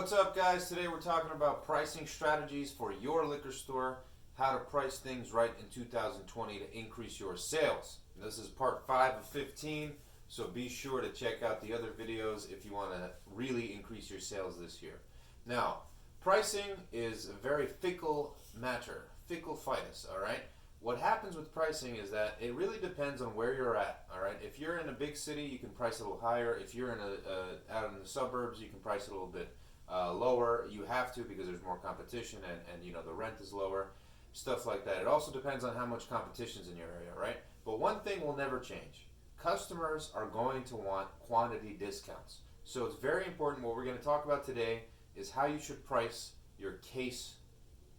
What's up, guys? Today we're talking about pricing strategies for your liquor store, how to price things right in 2020 to increase your sales. This is part 5 of 15, so be sure to check out the other videos if you want to really increase your sales this year. Now, pricing is a very fickle matter, fickle fitus, all right? What happens with pricing is that it really depends on where you're at, all right? If you're in a big city, you can price a little higher. If you're out in the suburbs, you can price it a little bit lower. You have to because there's more competition and you know the rent is lower, stuff like that. It also depends on how much competition's in your area, right? But one thing will never change. Customers are going to want quantity discounts. So it's very important. What we're going to talk about today is how you should price your case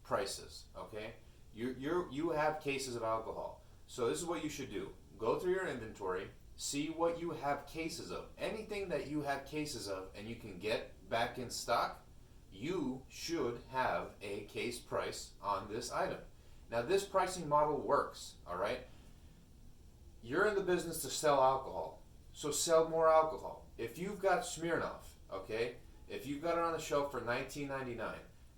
prices, okay? You have cases of alcohol. So this is what you should do. Go through your inventory, see what you have cases of. Anything that you have cases of and you can get back in stock, you should have a case price on this item. Now this pricing model works, all right? You're in the business to sell alcohol, so sell more alcohol. If you've got Smirnoff, okay, if you've got it on the shelf for $19.99,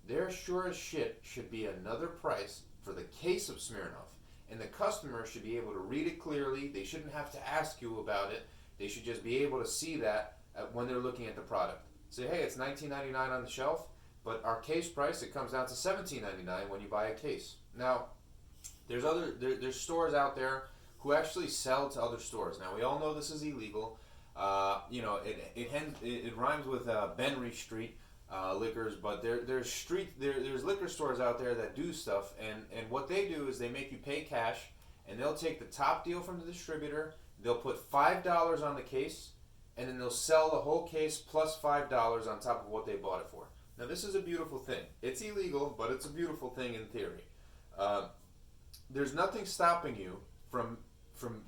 there sure as shit should be another price for the case of Smirnoff. And the customer should be able to read it clearly. They shouldn't have to ask you about it. They should just be able to see that when they're looking at the product. Say, hey, it's $19.99 on the shelf, but our case price, it comes down to $17.99 when you buy a case. Now, there's stores out there who actually sell to other stores. Now, we all know this is illegal. It rhymes with Benry Street. Liquors, but there's liquor stores out there that do stuff, and what they do is they make you pay cash, and they'll take the top deal from the distributor. They'll put $5 on the case, and then they'll sell the whole case plus $5 on top of what they bought it for. Now this is a beautiful thing. It's illegal, but it's a beautiful thing in theory. There's nothing stopping you from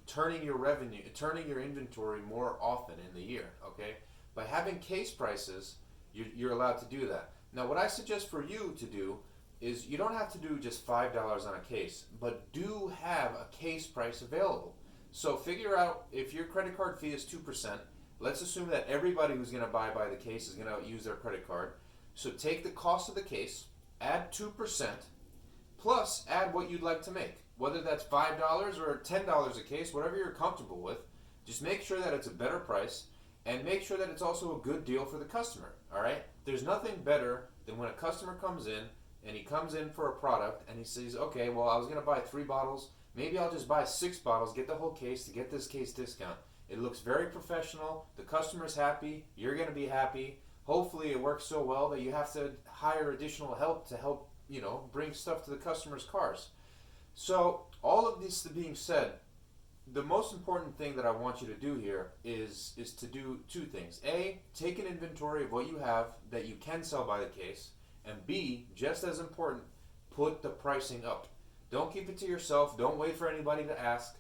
turning your inventory more often in the year. Okay, by having case prices, you're allowed to do that. Now, what I suggest for you to do is you don't have to do just $5 on a case, but do have a case price available. So figure out if your credit card fee is 2%. Let's assume that everybody who's going to buy by the case is going to use their credit card. So take the cost of the case, add 2%, plus add what you'd like to make. Whether that's $5 or $10 a case, whatever you're comfortable with, just make sure that it's a better price. And make sure that it's also a good deal for the customer, all right? There's nothing better than when a customer comes in, and he comes in for a product, and he says, okay, well, I was going to buy 3 bottles. Maybe I'll just buy 6 bottles, get the whole case to get this case discount. It looks very professional. The customer's happy. You're going to be happy. Hopefully it works so well that you have to hire additional help to help, bring stuff to the customer's cars. So all of this being said, the most important thing that I want you to do here is to do 2 things. A, take an inventory of what you have that you can sell by the case. And B, just as important, put the pricing up. Don't keep it to yourself. Don't wait for anybody to ask.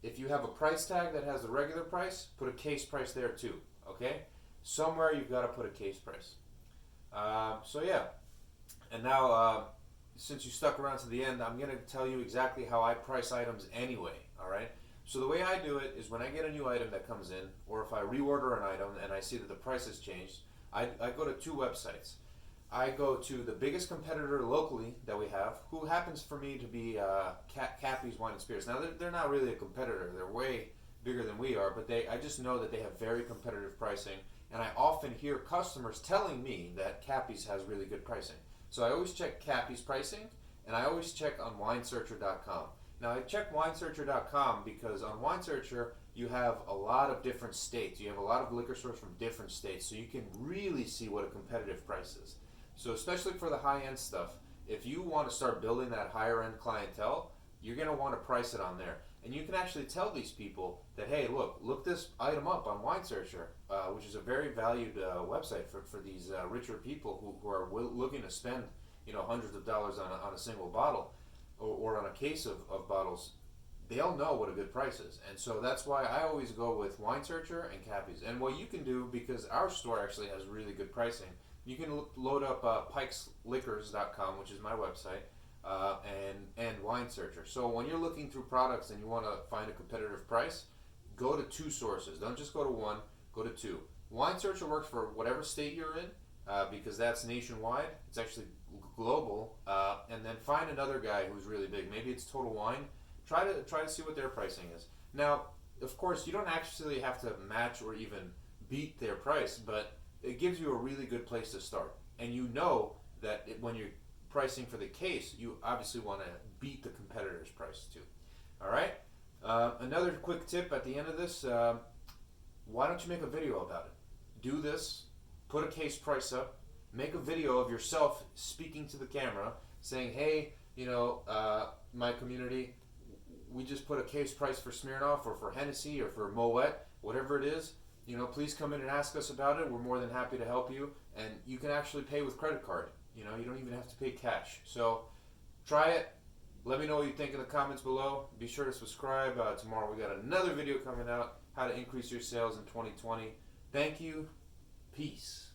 If you have a price tag that has the regular price, put a case price there too. Okay? Somewhere you've got to put a case price. So yeah. And now, since you stuck around to the end, I'm going to tell you exactly how I price items anyway. All right? So the way I do it is when I get a new item that comes in, or if I reorder an item and I see that the price has changed, I go to 2 websites. I go to the biggest competitor locally that we have, who happens for me to be Cappy's Wine and Spirits. Now they're not really a competitor; they're way bigger than we are. But I just know that they have very competitive pricing, and I often hear customers telling me that Cappy's has really good pricing. So I always check Cappy's pricing, and I always check on WineSearcher.com. Now, I check WineSearcher.com because on WineSearcher, you have a lot of different states. You have a lot of liquor stores from different states, so you can really see what a competitive price is. So especially for the high-end stuff, if you want to start building that higher-end clientele, you're going to want to price it on there. And you can actually tell these people that, hey, look this item up on WineSearcher, which is a very valued website for these richer people who are looking to spend hundreds of dollars on a single bottle. Or on a case of bottles. They'll know what a good price is. And so that's why I always go with WineSearcher and Cappy's. And what you can do, because our store actually has really good pricing, you can load up pikesliquors.com, which is my website, and WineSearcher. So when you're looking through products and you want to find a competitive price, go to 2 sources. Don't just go to 1, go to 2. WineSearcher works for whatever state you're in. because that's nationwide. It's actually global. And then find another guy who's really big. Maybe it's Total Wine. Try to see what their pricing is. Now, of course, you don't actually have to match or even beat their price, but it gives you a really good place to start. And you know that when you're pricing for the case, you obviously want to beat the competitor's price too. All right. Another quick tip at the end of this: why don't you make a video about it? Do this. Put a case price up. Make a video of yourself speaking to the camera, saying, "Hey, my community, we just put a case price for Smirnoff or for Hennessy or for Moet, whatever it is. Please come in and ask us about it. We're more than happy to help you. And you can actually pay with credit card. You don't even have to pay cash. So try it. Let me know what you think in the comments below. Be sure to subscribe. Tomorrow we got another video coming out, how to increase your sales in 2020. Thank you. Peace.